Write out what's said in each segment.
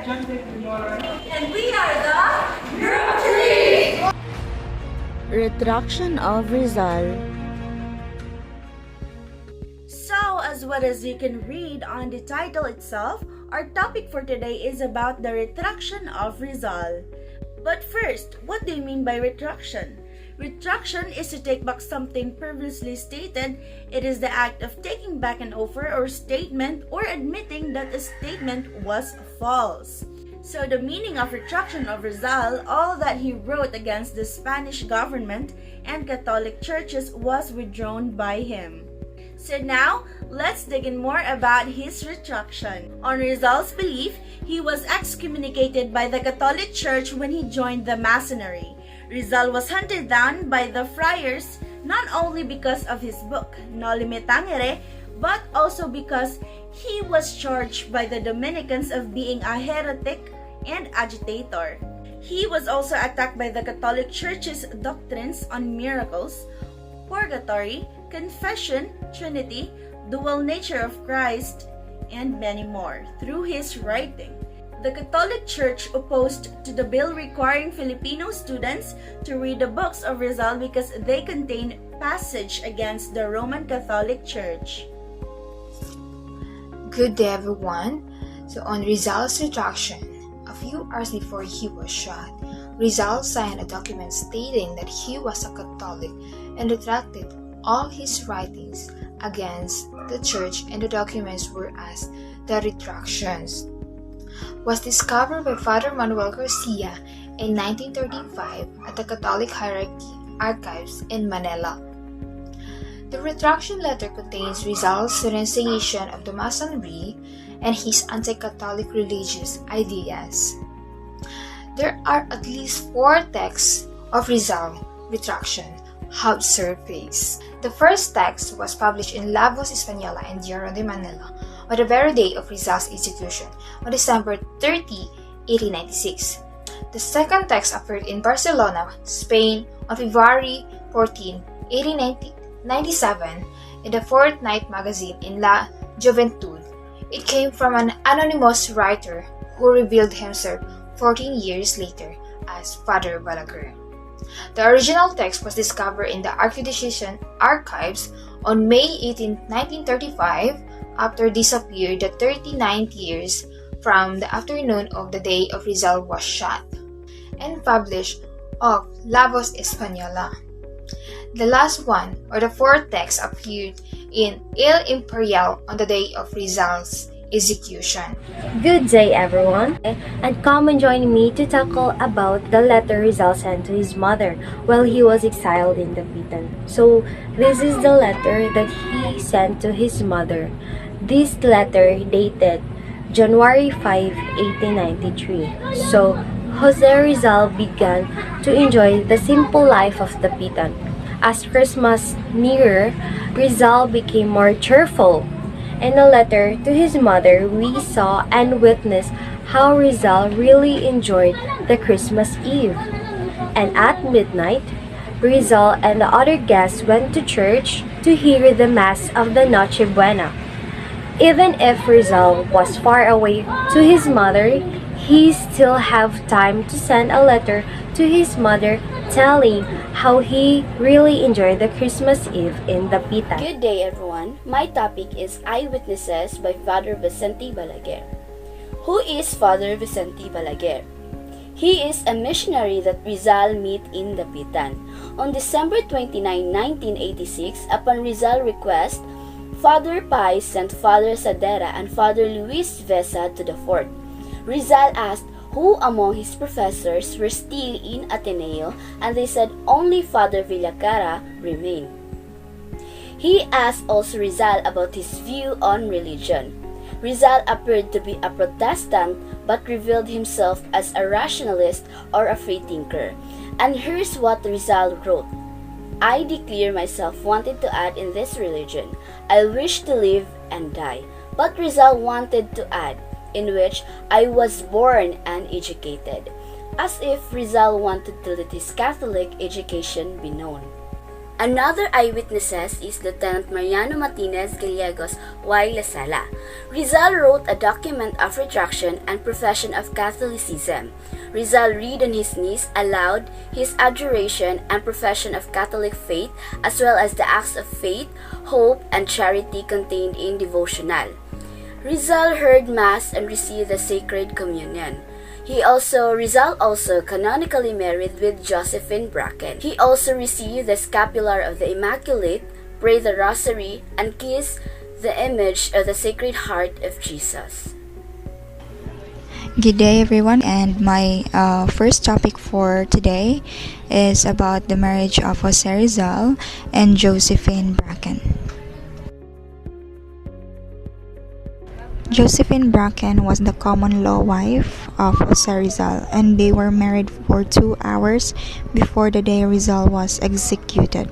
And we are the Group 3! Retraction of Rizal. So, as well as you can read on the title itself, our topic for today is about the retraction of Rizal. But first, what do you mean by retraction? Retraction is to take back something previously stated. It is the act of taking back an offer or statement or admitting that a statement was false. So the meaning of retraction of Rizal, all that he wrote against the Spanish government and Catholic churches was withdrawn by him. So now, let's dig in more about his retraction. On Rizal's belief, he was excommunicated by the Catholic Church when he joined the Masonry. Rizal was hunted down by the friars not only because of his book, Noli Me Tangere, but also because he was charged by the Dominicans of being a heretic and agitator. He was also attacked by the Catholic Church's doctrines on miracles, purgatory, confession, Trinity, dual nature of Christ, and many more through his writing. The Catholic Church opposed to the bill requiring Filipino students to read the books of Rizal because they contain passage against the Roman Catholic Church. Good day, everyone. So on Rizal's retraction, a few hours before he was shot, Rizal signed a document stating that he was a Catholic and retracted all his writings against the church, and the documents were as the retractions. Was discovered by Father Manuel Garcia in 1935 at the Catholic Hierarchy Archives in Manila. The retraction letter contains Rizal's renunciation of the Masonry and his anti-Catholic religious ideas. There are at least 4 texts of Rizal retraction have surfaced. The first text was published in La Voz Española and Diario de Manila on the very day of Rizal's execution on December 30, 1896. The second text appeared in Barcelona, Spain on February 14, 1897 in the fortnight magazine in La Juventud. It came from an anonymous writer who revealed himself 14 years later as Father Balaguer. The original text was discovered in the Archdiocese archives on May 18, 1935, after disappeared the 39 years from the afternoon of the day of Rizal was shot, and published of La Voz Española. The last one, or the fourth text, appeared in El Imperial on the day of Rizal's execution. Good day, everyone, and come and join me to tackle about the letter Rizal sent to his mother while he was exiled in Dapitan. So, this is the letter that he sent to his mother. This letter dated January 5, 1893. So, Jose Rizal began to enjoy the simple life of Dapitan. As Christmas neared, Rizal became more cheerful. In a letter to his mother, we saw and witnessed how Rizal really enjoyed the Christmas Eve. And at midnight, Rizal and the other guests went to church to hear the Mass of the Noche Buena. Even if Rizal was far away to his mother, he still had time to send a letter to his mother telling how he really enjoyed the Christmas Eve in the Pita. Good day, everyone. My topic is Eyewitnesses by Father Vicente Balaguer. Who is Father Vicente Balaguer? He is a missionary that Rizal met in Dapitan. On December 29, 1986, upon Rizal's request, Father Pai sent Father Sadera and Father Luis Vesa to the fort. Rizal asked who among his professors were still in Ateneo, and they said only Father Villacara remained. He asked also Rizal about his view on religion. Rizal appeared to be a Protestant but revealed himself as a rationalist or a freethinker. And here's what Rizal wrote. I declare myself wanted to add in this religion. I wish to live and die. But Rizal wanted to add, in which I was born and educated, as if Rizal wanted to let his Catholic education be known. Another eyewitnesses is Lieutenant Mariano Martinez Gallegos y La Sala. Rizal wrote a document of retraction and profession of Catholicism. Rizal read on his knees aloud his adjuration and profession of Catholic faith, as well as the acts of faith, hope, and charity contained in devotional. Rizal heard Mass and received the Sacred Communion. Rizal also canonically married with Josephine Bracken. He also received the scapular of the Immaculate, prayed the Rosary, and kissed the image of the Sacred Heart of Jesus. Good day, everyone, and my first topic for today is about the marriage of Jose Rizal and Josephine Bracken. Josephine Bracken was the common law wife of Jose Rizal, and they were married for 2 hours before the day Rizal was executed.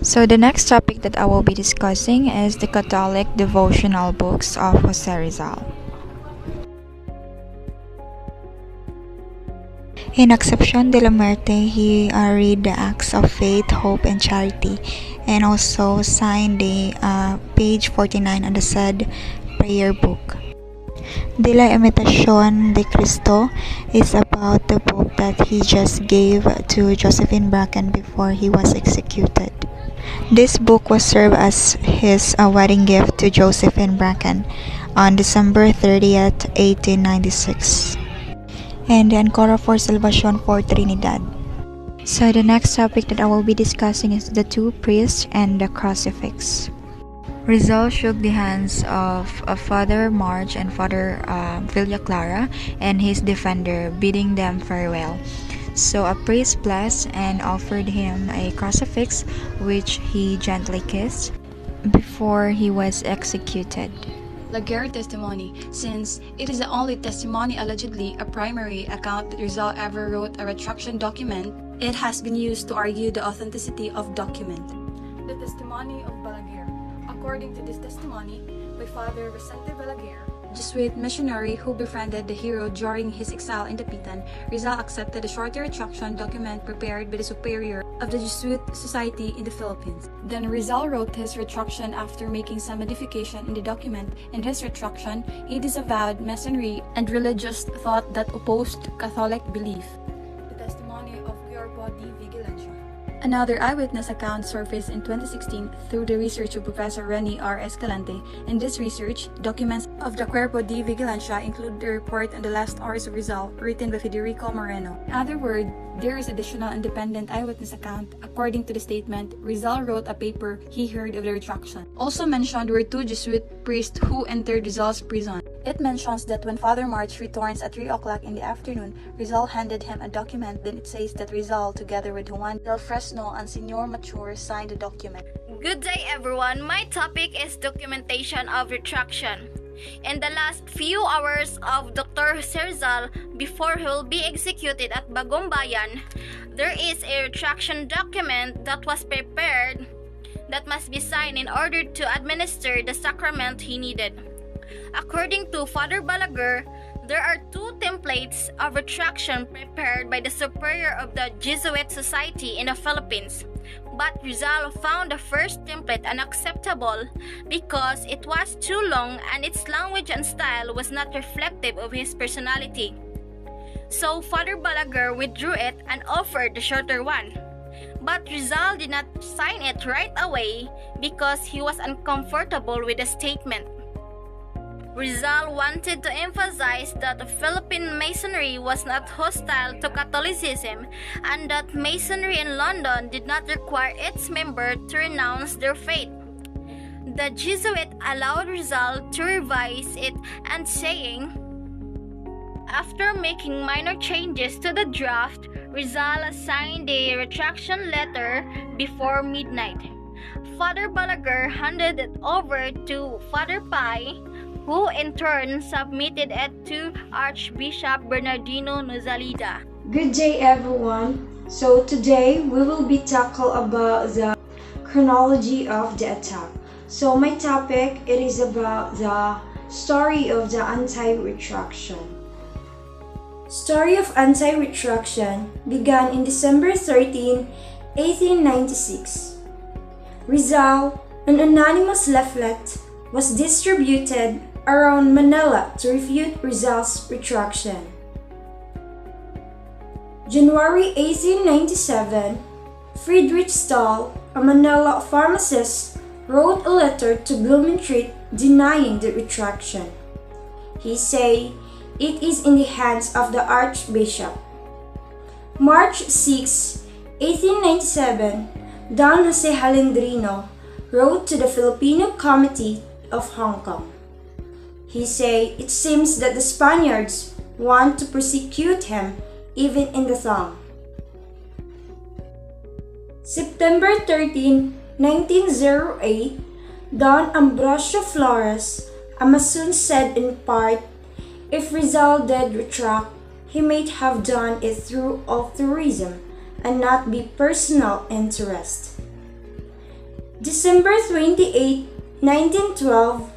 So the next topic that I will be discussing is the Catholic devotional books of Jose Rizal. In Accepción de la Muerte, he read the acts of faith, hope, and charity, and also signed the page 49 on the said prayer book. De la Imitación de Cristo is about the book that he just gave to Josephine Bracken before he was executed. This book was served as his wedding gift to Josephine Bracken on December 30th, 1896. And the Ancora for Salvación for Trinidad. So the next topic that I will be discussing is the two priests and the crucifix. Rizal shook the hands of Father March and Father Villaclara and his defender, bidding them farewell. So a priest blessed and offered him a crucifix, which he gently kissed before he was executed. Laguerre testimony, since it is the only testimony allegedly a primary account that Rizal ever wrote a retraction document, it has been used to argue the authenticity of document. The testimony of Balaguer. According to this testimony by Father Vicente Balaguer, Jesuit missionary who befriended the hero during his exile in Dapitan, Rizal accepted a shorter retraction document prepared by the superior of the Jesuit Society in the Philippines. Then Rizal wrote his retraction after making some modification in the document. In his retraction, he disavowed Masonry and religious thought that opposed Catholic belief. The testimony of Cuerpo de Vigilancia. Another eyewitness account surfaced in 2016 through the research of Professor Rene R. Escalante. In this research, documents of the Cuerpo de Vigilancia include the report on the last hours of Rizal, written by Federico Moreno. In other words, there is additional independent eyewitness account. According to the statement, Rizal wrote a paper he heard of the retraction. Also mentioned were two Jesuit priests who entered Rizal's prison. It mentions that when Father March returns at 3 o'clock in the afternoon, Rizal handed him a document. Then it says that Rizal, together with Juan del Fresno and Senor Mature, signed the document. Good day, everyone. My topic is documentation of retraction. In the last few hours of Dr. Jose Rizal, before he will be executed at Bagong Bayan, there is a retraction document that was prepared that must be signed in order to administer the sacrament he needed. According to Father Balaguer, there are two templates of retraction prepared by the superior of the Jesuit Society in the Philippines. But Rizal found the first template unacceptable because it was too long and its language and style was not reflective of his personality. So Father Balaguer withdrew it and offered the shorter one. But Rizal did not sign it right away because he was uncomfortable with the statement. Rizal wanted to emphasize that the Philippine Masonry was not hostile to Catholicism and that Masonry in London did not require its members to renounce their faith. The Jesuit allowed Rizal to revise it and saying, after making minor changes to the draft, Rizal signed a retraction letter before midnight. Father Balaguer handed it over to Father Pai, who in turn submitted it to Archbishop Bernardino Nozalida. Good day, everyone. So today we will be tackle about the chronology of the attack. So my topic, it is about the story of the anti-retraction. Story of anti-retraction began in December 13, 1896. Rizal, an anonymous leaflet, was distributed around Manila to refute Rizal's retraction. January 1897, Friedrich Stahl, a Manila pharmacist, wrote a letter to Blumentritt denying the retraction. He said it is in the hands of the Archbishop. March 6, 1897, Don Jose Halendrino wrote to the Filipino Committee of Hong Kong. He said it seems that the Spaniards want to persecute him even in the thumb. September 13, 1908, Don Ambrosio Flores, a Mason, said in part, if Rizal did retract, he might have done it through altruism and not be personal interest. December 28, 1912,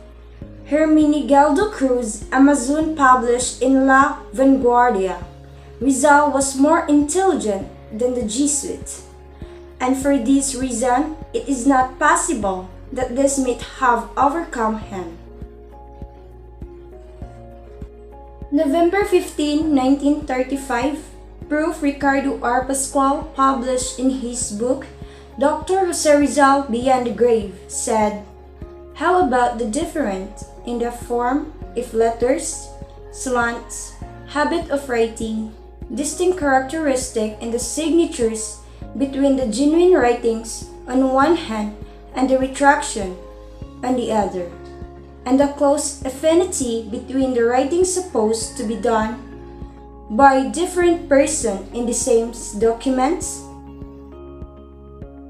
Hermenegildo Cruz, a Mason, published in La Vanguardia, Rizal was more intelligent than the Jesuit, and for this reason, it is not possible that this might have overcome him. November 15, 1935, Prof. Ricardo R. Pascual, published in his book, Dr. Jose Rizal Beyond the Grave, said, how about the difference in the form of letters, slants, habit of writing, distinct characteristic in the signatures between the genuine writings on one hand and the retraction on the other, and the close affinity between the writings supposed to be done by different persons in the same documents?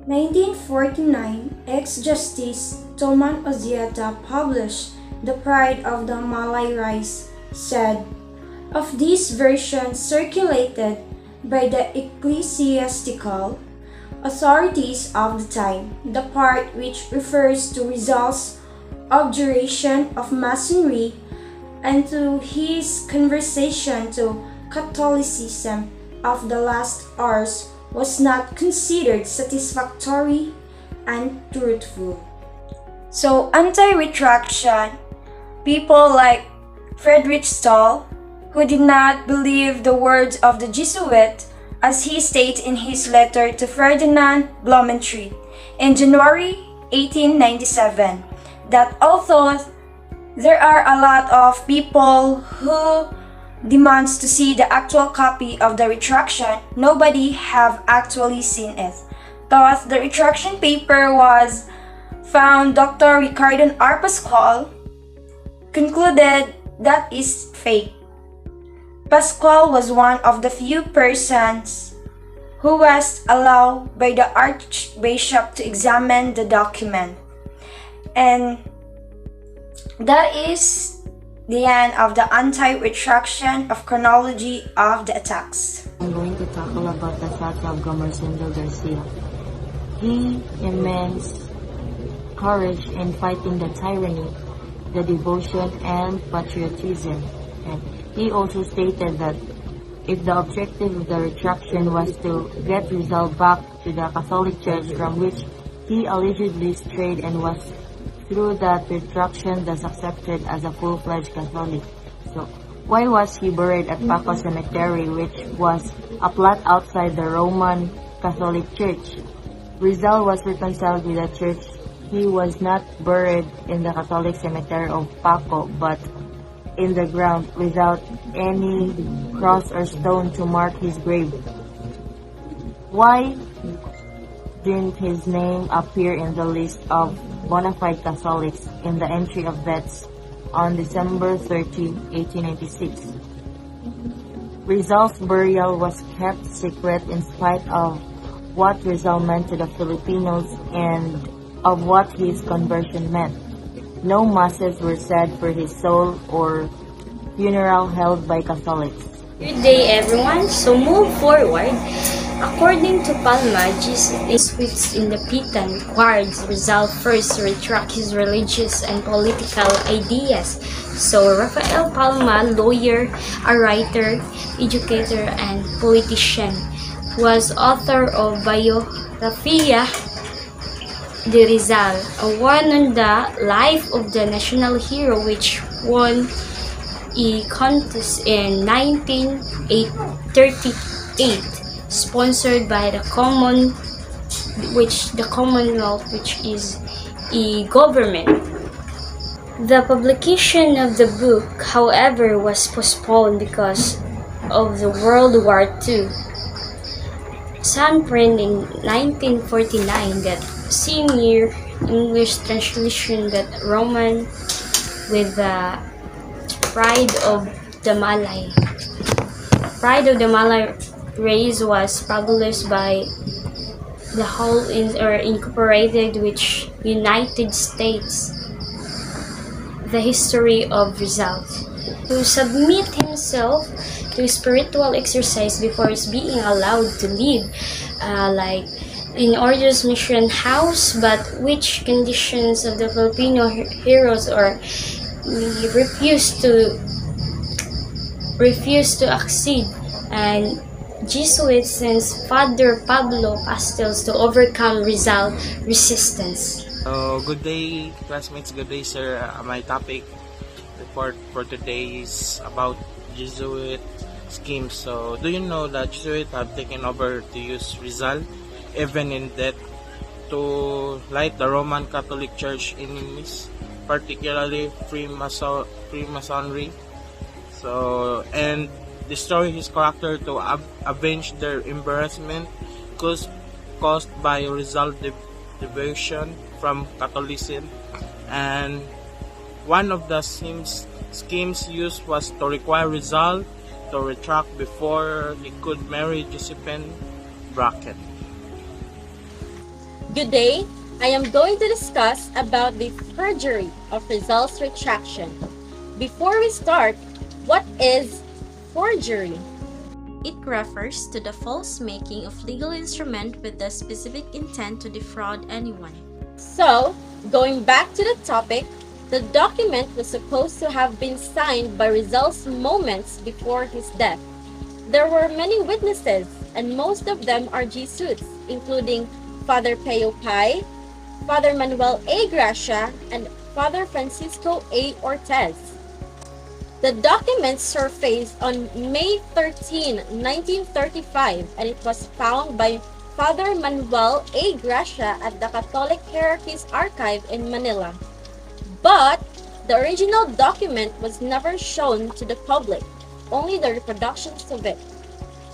1949, ex-Justice Toman Oziata published The Pride of the Malay Rice, said, of these versions circulated by the ecclesiastical authorities of the time, the part which refers to Rizal's abjuration of Masonry and to his conversion to Catholicism of the last hours was not considered satisfactory and truthful. So, anti-retraction, people like Friedrich Stahl, who did not believe the words of the Jesuit, as he stated in his letter to Ferdinand Blumentritt in January 1897, that although there are a lot of people who demands to see the actual copy of the retraction, nobody have actually seen it. Thus, the retraction paper was found. Dr. Ricardo R. Pascual concluded that is fake. Pascual was one of the few persons who was allowed by the Archbishop to examine the document. And that is the end of the anti-retraction of chronology of the attacks. I'm going to tackle about the statue of Gomercindo Garcia. He immense courage in fighting the tyranny, the devotion, and patriotism. And he also stated that if the objective of the retraction was to get Rizal back to the Catholic Church from which he allegedly strayed, and was through that retraction thus accepted as a full-fledged Catholic. So, why was he buried at Paco Cemetery, which was a plot outside the Roman Catholic Church? Rizal was reconciled with the Church. He was not buried in the Catholic Cemetery of Paco, but in the ground without any cross or stone to mark his grave. Why didn't his name appear in the list of bona fide Catholics in the entry of deaths on December 30, 1896? Rizal's burial was kept secret in spite of what Rizal meant to the Filipinos and of what his conversion meant. No masses were said for his soul or funeral held by Catholics. Good day, everyone. So move forward. According to Palma, Jesus which in the Pitan required Rizal first to retract his religious and political ideas. So Rafael Palma, lawyer, a writer, educator, and politician, was author of Rafia de Rizal, a one on the life of the national hero which won a contest in 1938, sponsored by the Commonwealth, which is a government. The publication of the book, however, was postponed because of the World War II. Some print in 1949, that same year English translation that Roman with the Pride of the Malay. Pride of the Malay race was published by the whole incorporated which United States. The history of Rizal. To submit himself to spiritual exercise before being allowed to live, like in Order's mission house, but which conditions of the Filipino heroes or refused to accede, and Jesuits sends Father Pablo Pastels to overcome Rizal resistance. Good day, classmates. Good day, sir. My topic report for today is about Jesuit schemes. So, do you know that Jesuits have taken over to use Rizal, even in death, to light the Roman Catholic Church enemies, particularly Freemasonry. So, and destroy his character to avenge their embarrassment caused by Rizal devotion from Catholicism. And one of the schemes used was to require Rizal to retract before he could marry Josephine Brackett. Good day. I am going to discuss about the perjury of Rizal's retraction. Before we start, what is forgery? It refers to the false making of legal instrument with the specific intent to defraud anyone. So, going back to the topic, the document was supposed to have been signed by Rizal's moments before his death. There were many witnesses, and most of them are Jesuits, including Father Pio Pai, Father Manuel A. Gracia, and Father Francisco A. Ortez. The document surfaced on May 13, 1935, and it was found by Father Manuel A. Gracia at the Catholic Hierarchies Archive in Manila. But the original document was never shown to the public, only the reproductions of it.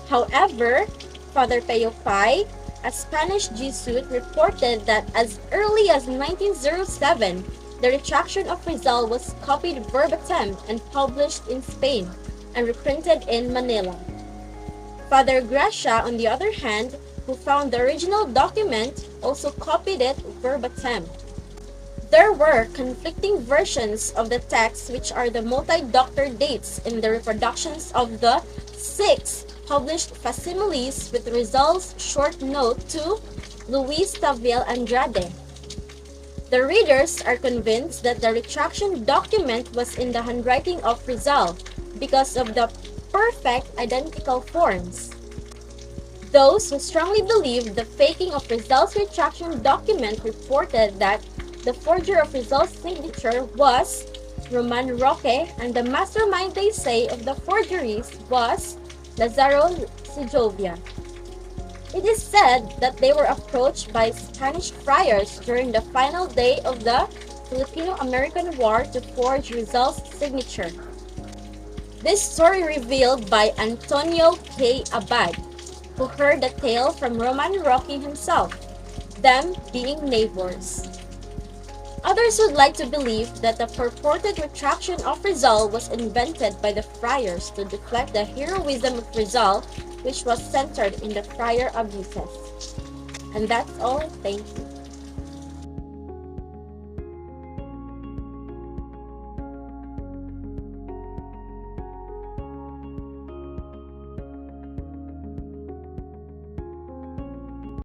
However, Father Pio Pai, a Spanish Jesuit, reported that as early as 1907, the Retraction of Rizal was copied verbatim and published in Spain and reprinted in Manila. Father Gracia, on the other hand, who found the original document, also copied it verbatim. There were conflicting versions of the text, which are the multi-doctor dates in the reproductions of the 6 published facsimiles with Rizal's short note to Luis Taviel Andrade. The readers are convinced that the retraction document was in the handwriting of Rizal because of the perfect identical forms. Those who strongly believed the faking of Rizal's retraction document reported that the forger of Rizal's signature was Roman Roque, and the mastermind, they say, of the forgeries was Lazaro Segovia. It is said that they were approached by Spanish friars during the final day of the Filipino-American War to forge Rizal's signature. This story revealed by Antonio K. Abad, who heard the tale from Roman Roque himself, them being neighbors. Others would like to believe that the purported retraction of Rizal was invented by the friars to deflect the heroism of Rizal, which was centered in the friar abuses. And that's all. Thank you.